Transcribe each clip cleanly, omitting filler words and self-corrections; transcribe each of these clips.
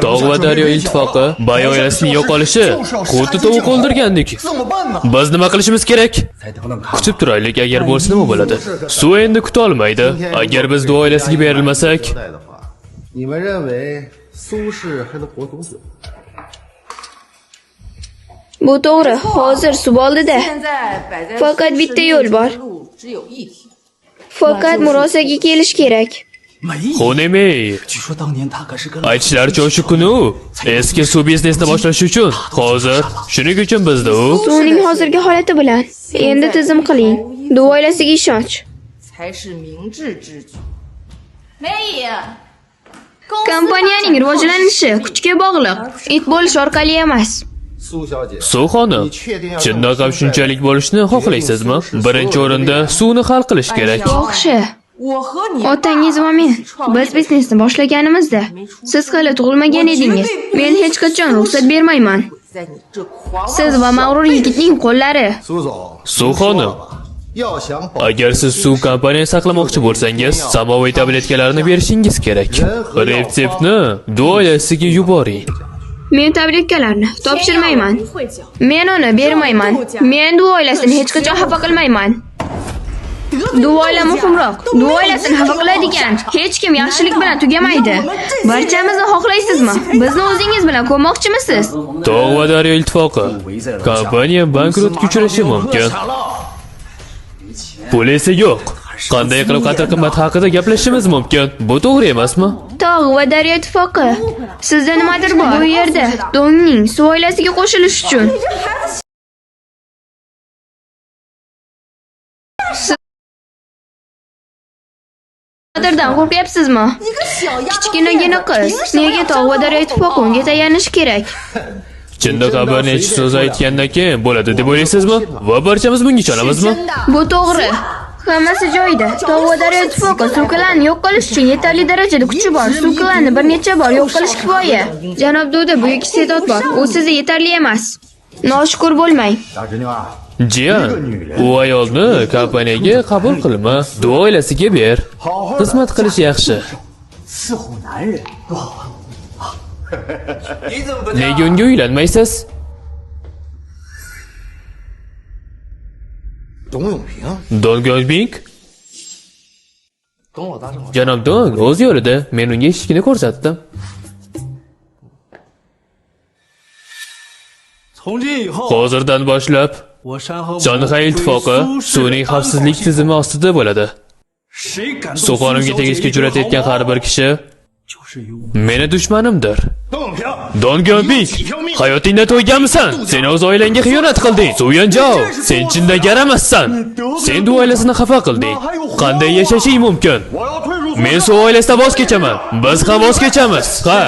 Tog' va daryo ittifoqi Bay oilasining yo'qolishi xuddi tovuq o'ldirgandek. Biz nima qilishimiz kerak? Kutib turaylik, agar bo'lsa nima bo'ladi? Suv endi kuta olmaydi. Agar biz Du oilasiga berilmasak, bu to'g'ri, hozir suv oldida. Faqat bitta yo'l bor. Faqat murosaga kelish kerak. Xonemi. Aytishlaricha o'sha kuni eski suv biznesini boshlash uchun hozir shuning uchun bizda u Suvning hozirgi holati bilan endi tizim qiling. Du oilasiga ishonch. Kompaniyaning rivojlanishi kuchga bog'liq, it bo'lish orqali emas. Suv xonim, chindan ham shunchalik bo'lishni xohlaysizmi? Birinchi o'rinda suvni hal qilish kerak. Yaxshi. Otangiz va men biz biznesni boshlaganimizda siz hali tug'ilmagan edingiz. Men hech qachon ruxsat bermayman. Siz va mag'rur yigitning qo'llari. Suv xonim, agar siz suv kompaniyasini saqlamoqchi bo'lsangiz, samoviy tabletkalarni berishingiz kerak. Retseptni Du oilasiga yuboring. Men tabletkalarni topshirmayman. Men uni bermayman. Men Du oilasini hech qachon xafa qilmayman. Du oila muhimroq. Du oilasini xafa qiladigan hech kim yaxshilik bilan tugamaydi. Barchamizni xohlaysizmi? Bizni o'zingiz bilan ko'rmoqchimisiz? Tog' va daryo ittifoqi kompaniya bankrotga uchrashi mumkin. Pul esa yo'q. Qanday qilib qadr-qimmat haqida gaplashishimiz mumkin? Bu to'g'ri emasmi? Tog' va daryo ittifoqi. Sizda nimadir bor. Bu yerda Dongning suv oilasiga qo'shilish uchun. Qadrdan qo'rqyapsizmi? Kichkinagina qiz. Nega Tog' va daryo ittifoqi unga tayanish kerak? Chinda bir necha so'z aytgandan keyin bo'ladi deb o'ylaysizmi? Va barchamiz bunga ishonamizmi? Bu to'g'ri. Hammasi joyida. Tog' va daryo ittifoqi suvkalarni yo'q qilish uchun yetarli darajada kuchi bor. Suvkalarni bir necha bor yo'q qilish kifoya. Janob Duda buyuk iste'dod bor. U sizga yetarli emas. Noshukur bo'lmang. Jiyan, u ayolni kompaniyaga qabul qilma. Du oilasiga ber. Xizmat qilish yaxshi. Nega unga uylanmaysiz? Dong Yongbing? Janob Dong o'z yo'lida, men unga eshikni ko'rsatdim. Hozirdan boshlab Shanxay ittifoqi suvning xavfsizlik tizimi ostida bo'ladi. Suv qonunga tegishga jur'at etgan har bir kishi meni dushmanimdir. Dong Yongbing, hayotingda to'yganmisan? Sen o'z oilangga xiyonat qilding. Su Yanjao, sen chindan yaramassan. Sen Du oilasini xafa qilding. Qanday yashashing mumkin? Men Suv oilasidan voz kechaman. Biz ham voz kechamiz. Ha,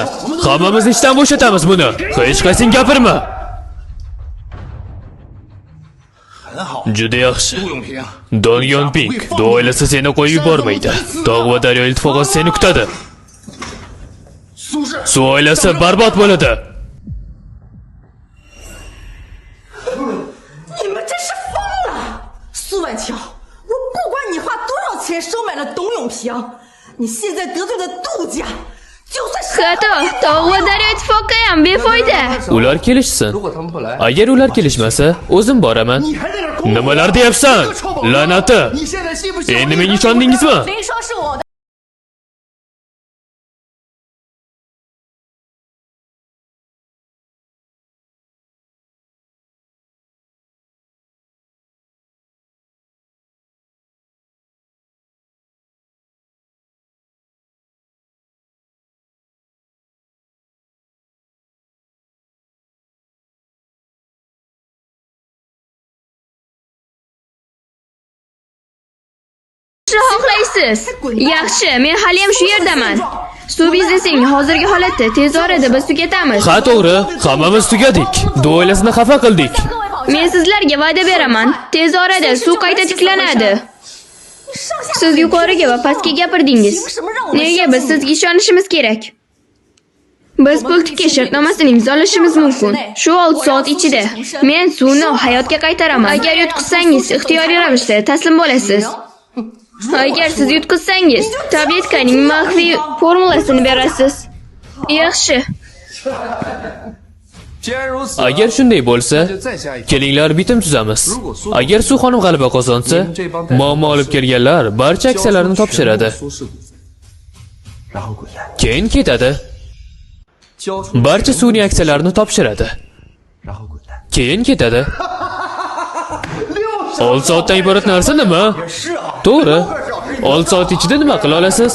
hammamiz ishdan bo'shatamiz buni. Hech qaysing gapirma. Juda yaxshi. Dong Yongbing, Du oilasi seni qo'yib yubormaydi. Tog' va daryo ittifoqi seni kutadi. Suv oilasi barbod bo'ladi. 你们真是疯了！苏万强，我不管你花多少钱收买了董永平，你现在得罪了杜家，就算是 Xato, Tog' va daryo ittifoqi ham befoyda. Ular kelishsin. Agar ular kelishmasa, o'zim boraman. Nimalar deyapsan? La'nati. Endi menga ishondingizmi? 林说是我的。 Xohlaysiz? Yaxshi, men hali ham shu yerdaman. Suv biznesining hozirgi holati tez orada biz tugatamiz. Ha, to'g'ri. Hammamiz tugadik. Du oilasini xafa qildik. Men sizlarga va'da beraman. Tez orada suv qayta tiklanadi. Siz yuqoriga va pastga gapirdingiz. Nega biz sizga ishonishimiz kerak? Biz pul tikish shartnomasini imzolashimiz mumkin. Shu 6 soat ichida men suvni hayotga qaytaraman. Agar yutqizsangiz, ixtiyoriy ravishda taslim bo'lasiz. Agar siz yutqizsangiz, tabletkaning maxfiy formulasini berasiz. Yaxshi. Agar shunday bo'lsa, kelinglar bitim tuzamiz. Agar Suv xonim g'alaba qozonsa, muammo olib kelganlar barcha aksiyalarni topshiradi. Keyin ketadi. Barcha suvning aksiyalarini topshiradi. Keyin ketadi. 6 soatdan iborat narsa nima? To'g'ri. 6 soat ichida nima qila olasiz?